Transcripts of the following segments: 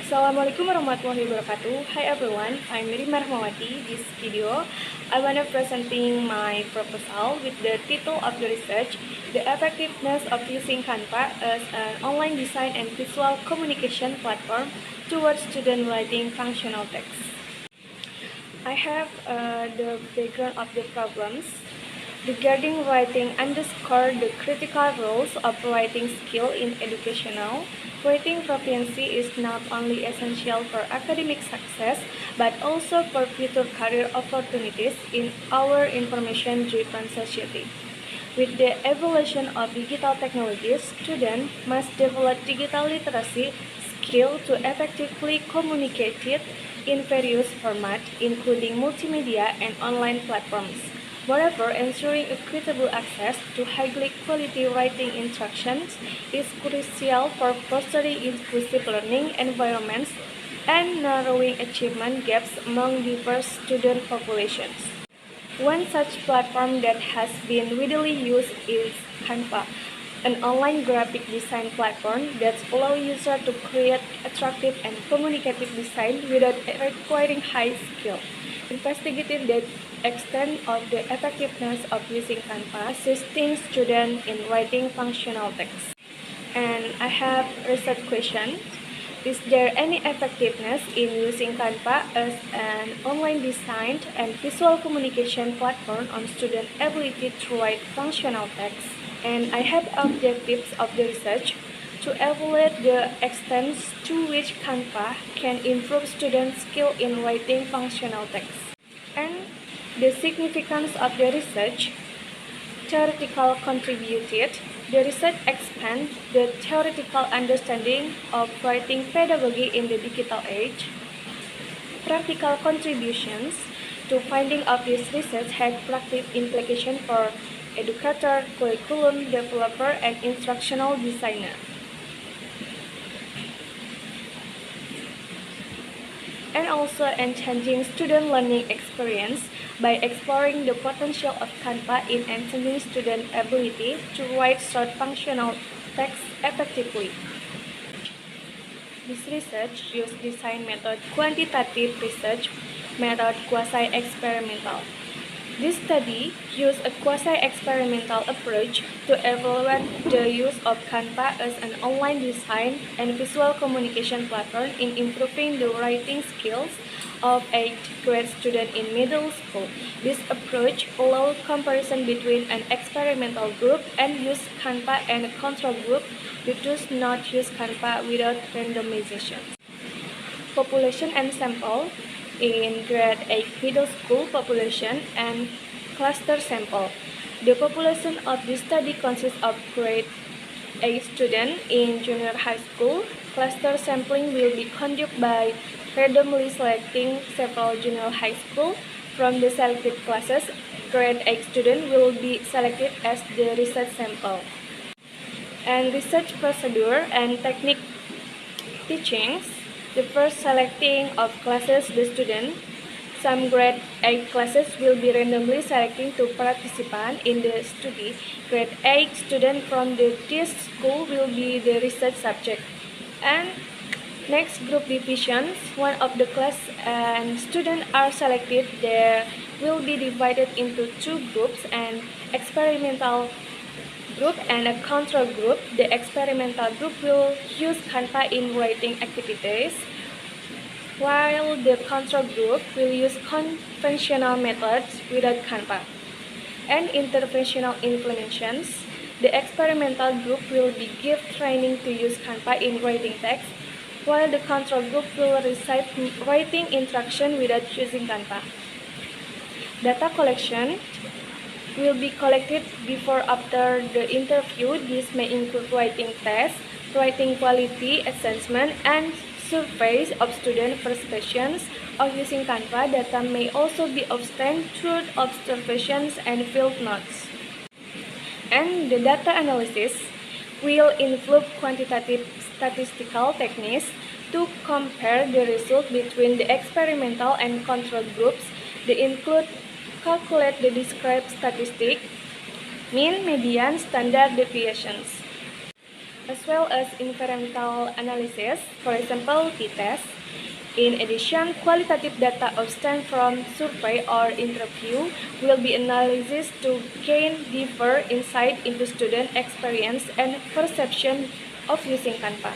Assalamualaikum warahmatullahi wabarakatuh. Hi everyone, I'm Rima Rahmawati. This video, I want to presenting my proposal with the title of the research, The Effectiveness of Using Canva as an Online Design and Visual Communication Platform Towards Student Writing Functional Text. I have the background of the problems. Regarding writing, underscore the critical roles of writing skill in educational. Writing proficiency is not only essential for academic success, but also for future career opportunities in our information-driven society. With the evolution of digital technologies, students must develop digital literacy skill to effectively communicate it in various formats, including multimedia and online platforms. Moreover, ensuring equitable access to highly quality writing instructions is crucial for fostering inclusive learning environments and narrowing achievement gaps among diverse student populations. One such platform that has been widely used is Canva, an online graphic design platform that allows users to create attractive and communicative design without requiring high skill. Investigating the extent of the effectiveness of using Canva, assisting students in writing functional text. And I have research questions. Is there any effectiveness in using Canva as an online design and visual communication platform on student ability to write functional text? And I have objectives of the research to evaluate the extent to which Canva can improve students' skill in writing functional text. And the significance of the research, theoretical contributed. The research expands the theoretical understanding of writing pedagogy in the digital age. Practical contributions to finding of this research have practical implications for educator, curriculum developer, and instructional designer. And also enhancing student learning experience by exploring the potential of Canva in enhancing student ability to write short functional text effectively. This research used design method, quantitative research method, quasi-experimental. This study used a quasi-experimental approach to evaluate the use of Canva as an online design and visual communication platform in improving the writing skills of 8th grade students in middle school. This approach allowed comparison between an experimental group and used Canva and a control group that does not use Canva without randomization. Population and sample in grade 8 middle school population and cluster sample. The population of this study consists of grade 8 students in junior high school. Cluster sampling will be conducted by randomly selecting several junior high school. From the selected classes, grade 8 students will be selected as the research sample. And research procedure and technique teachings. The first selecting of classes the student. Some grade 8 classes will be randomly selecting to participate in the study. Grade 8 students from this school will be the research subject. And next group divisions, one of the class and students are selected. They will be divided into two groups, an experimental group and a control group. The experimental group will use Canva in writing activities, while the control group will use conventional methods without Canva. And interventional implementations, the experimental group will be given training to use Canva in writing text, while the control group will receive writing instruction without using Canva. Data collection will be collected before after the interview. This may include writing tests, writing quality assessment, and surveys of student perceptions of using Canva. Data may also be obtained through observations and field notes. And the data analysis will include quantitative statistical techniques to compare the result between the experimental and control groups. They include calculate the described statistic, mean, median, standard deviations. as well as environmental analysis, for example, t-test. In addition, qualitative data obtained from survey or interview will be analyzed to gain deeper insight into student experience and perception of using Canva.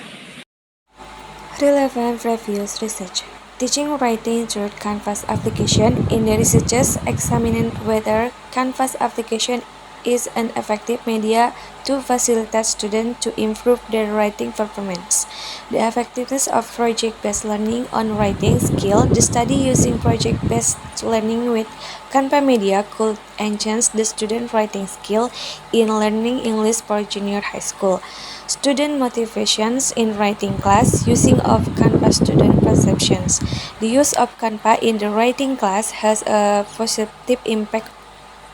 Relevant reviews research. Teaching writing through Canvas application. In the researchers examining whether Canvas application is an effective media to facilitate students to improve their writing performance. The effectiveness of project-based learning on writing skill. The study using project-based learning with Canva media could enhance the student writing skill in learning English for junior high school. Student motivations in writing class. Using of Canva student perceptions. The use of Canva in the writing class has a positive impact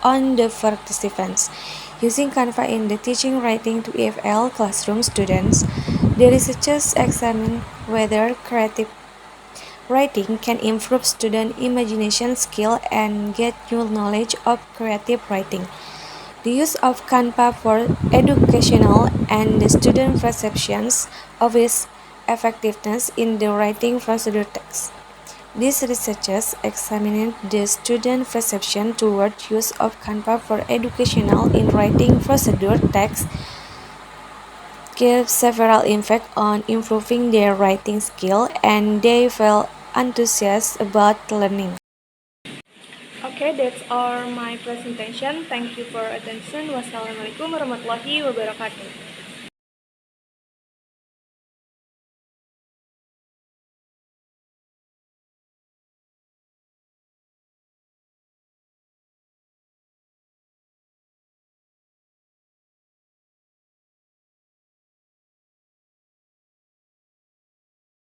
on the participants. Using Canva in the teaching writing to EFL classroom students, the researchers examine whether creative writing can improve student imagination skill and get new knowledge of creative writing. The use of Canva for educational and the student perceptions of its effectiveness in the writing procedure text. These researchers examined the student perception toward use of Canva for educational in writing procedure text gave several impacts on improving their writing skill and they felt enthusiastic about learning. Okay, that's all my presentation. Thank you for attention. Wassalamualaikum warahmatullahi wabarakatuh.